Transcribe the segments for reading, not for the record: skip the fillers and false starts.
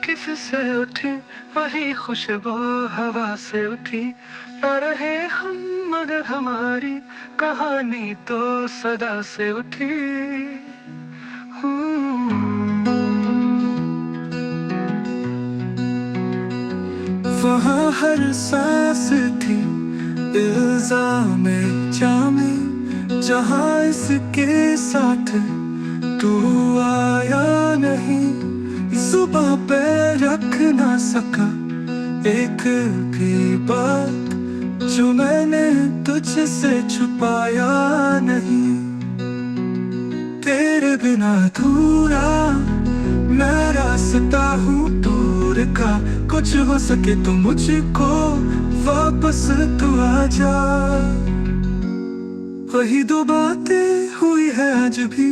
किससे उठी वही खुशबू हवा से उठी। न रहे हम मगर हमारी कहानी तो सदा से उठी। वहाँ हर सांस थी इल्जामे जामे, जहाँ इसके साथ तू आया नहीं। जुबां पे रख ना सका एक भी बात जो मैंने तुझसे छुपाया नहीं। तेरे बिना अधूरा मैं रास्ता हूँ दूर का, कुछ हो सके तो मुझको वापस तू आ जा। वही दो बातें हुई है आज भी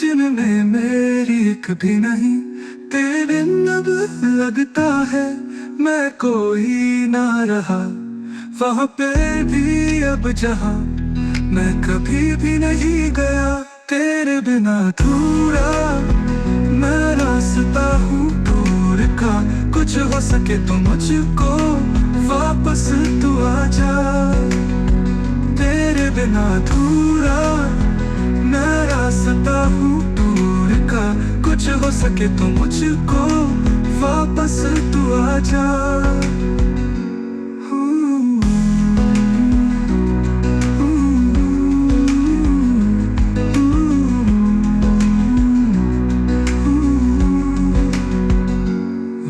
जिनमें मेरी एक भी नहीं। तेरे बिन अब लगता है मैं कोई ना रहा, वहाँ पे भी अब जहाँ मैं कभी भी नहीं गया। तेरे बिना अधूरा मैं रास्ता हूँ दूर का, कुछ हो सके तो मुझको वापस तू आ जा। तेरे बिना अधूरा मैं रास्ता हूँ दूर का, कुछ हो सके तो मुझको वापस तू आ जा।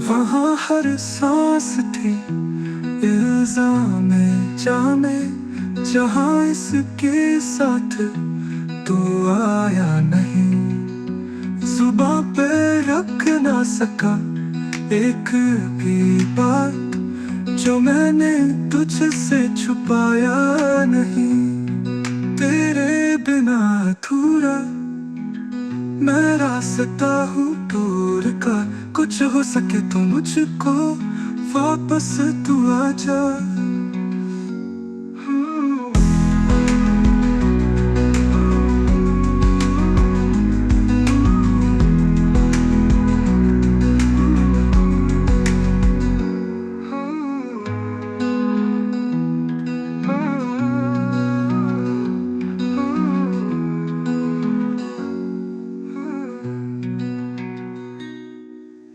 वहाँ हर सांस थी इल्जामे जामे, जहाँ इसके साथ तू आया नहीं। जुबां पे रख ना सका एक भी बात जो मैंने तुझसे छुपाया नहीं। तेरे बिना अधूरा मैं रास्ता हूँ दूर का, कुछ हो सके तो मुझको वापस तू आ जा।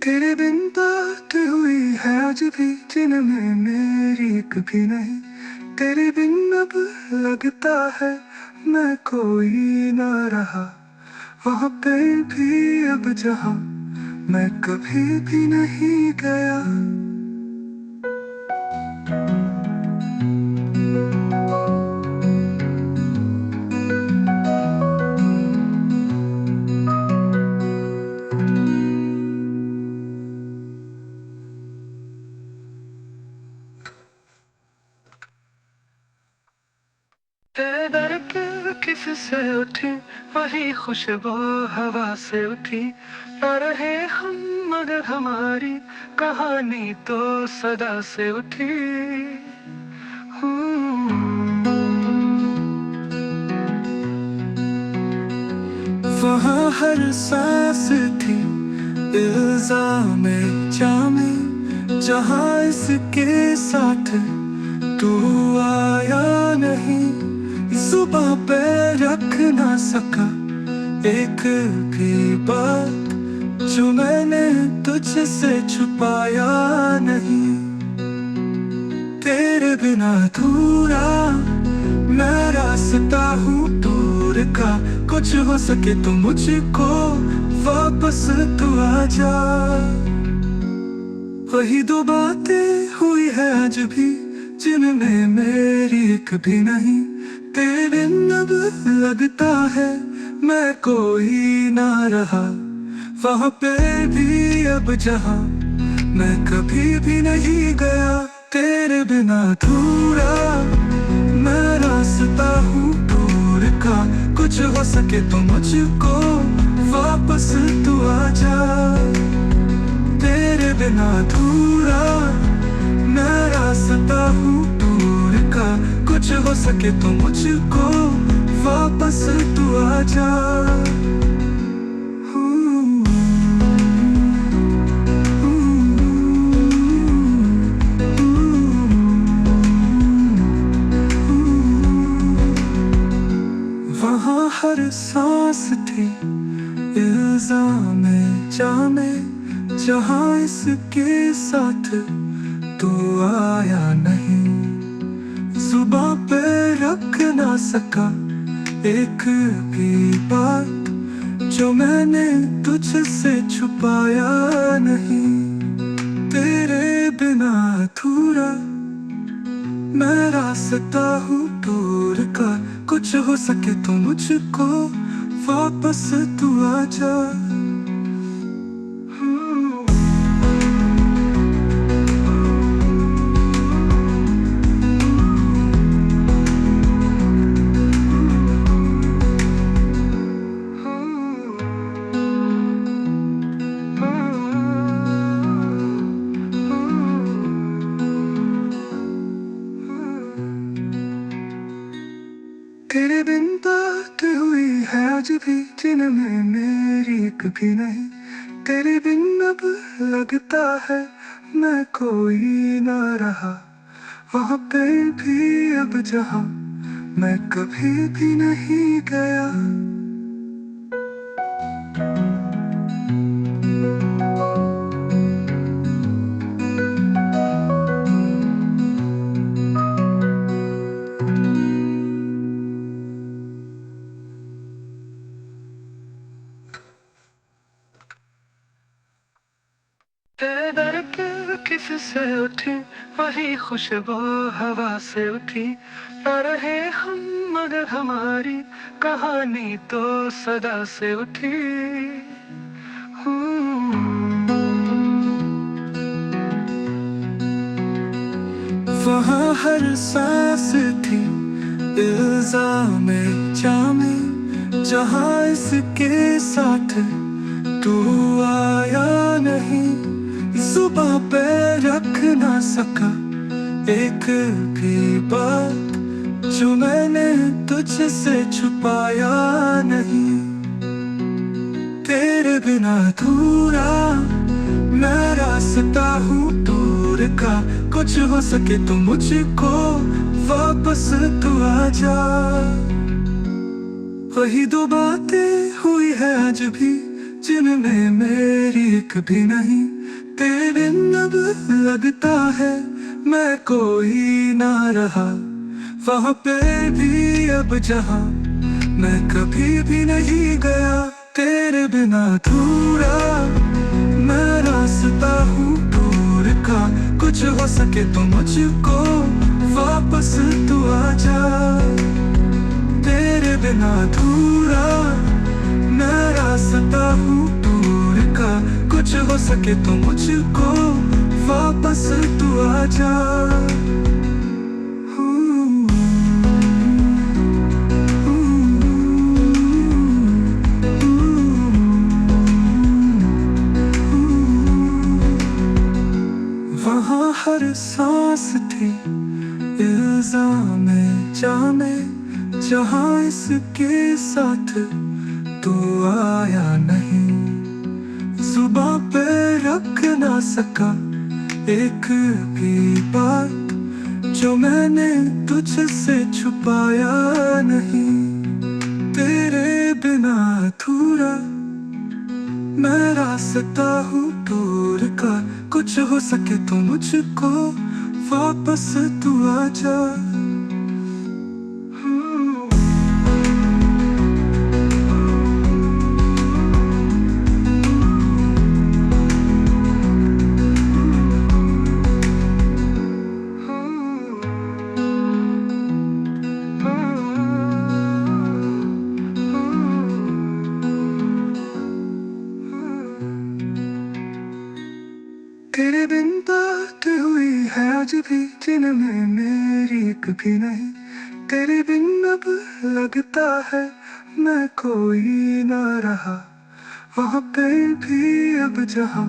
तेरे बिन बात हुई है आज भी जिनमें मेरी एक भी नहीं। तेरे बिन अब लगता है मैं कोई ना रहा, वहाँ पे भी अब जहाँ मैं कभी भी नहीं गया। तेरे दर पे किससे उठी वही खुशबू हवा से उठी। न रहे हम मगर हमारी कहानी तो सदा से उठी। वहाँ हर सांस थी इल्जामे जामे, जहाँ इसके साथ तू आया नहीं। जुबां पे रख ना सका एक भी बात जो मैंने तुझसे छुपाया नहीं। तेरे बिना अधूरा मैं रास्ता हूँ दूर का, कुछ हो सके तो मुझको वापस तू आ जा। वही दो बातें हुई है आज भी जिनमें मेरी एक भी नहीं। तेरे बिन अब लगता है मैं कोई ना रहा, वहाँ पे भी अब जहाँ मैं कभी भी नहीं गया। तेरे बिना अधूरा मैं रास्ता हूँ दूर का, कुछ हो सके तो मुझको वापस तू आ जा। तेरे बिना अधूरा मैं रास्ता हूँ दूर का, कुछ हो सके तो मुझको वापस तू आ जा। थी इल्जाम जामे, जहाँ इसके साथ तू आया नहीं। जुबां पे रख ना सका एक भी बात, जो मैंने तुझसे छुपाया नहीं। तेरे बिना अधूरा मैं रास्ता हूँ दूर का, कुछ हो सके तो मुझको वापस तू आजा। तेरे बिन बात हुई है आज भी जिनमें मेरी कभी नहीं। तेरे बिन अब लगता है मैं कोई ना रहा, वहाँ पे भी अब जहाँ मैं कभी भी नहीं गया। तेरे दर पे किससे उठी वही खुशबू हवा से उठी, न रहे हम मगर हमारी कहानी तो सदा से उठी। वहाँ हर सांस थी इल्जाम जामे, जहाँ इसके साथ तू आया नहीं। जुबां पे रख ना सका एक भी बात, जो मैंने तुझसे छुपाया नहीं। तेरे बिना अधूरा मैं रास्ता हूँ दूर का, कुछ हो सके तो मुझको वापस तू आजा। वही दो बातें हुई है आज भी जिनमें मेरी कभी नहीं। तेरे बिन अब लगता है मैं कोई ना रहा, वहाँ पे भी अब जहाँ मैं कभी भी नहीं गया। तेरे बिना अधूरा मैं रास्ता हूँ दूर का, कुछ हो सके तो मुझको वापस तू आजा। तेरे बिना अधूरा मैं रास्ता हूँ दूर का, कुछ हो सके तो मुझको वापस तू आजा। वहाँ हर सांस थी इल्जाम जामे, जहाँ इसके साथ तू आया नहीं। जुबां पे रख ना सका एक भी बात, जो मैंने तुझसे छुपाया नहीं। तेरे बिना अधूरा मैं रास्ता हूँ दूर का, कुछ हो सके तो मुझको वापस तू आजा। तेरे बिन बात हुई है आज भी जिनमें मेरी कभी नहीं। तेरे बिन अब लगता है मैं कोई ना रहा, वहाँ पे भी अब जहाँ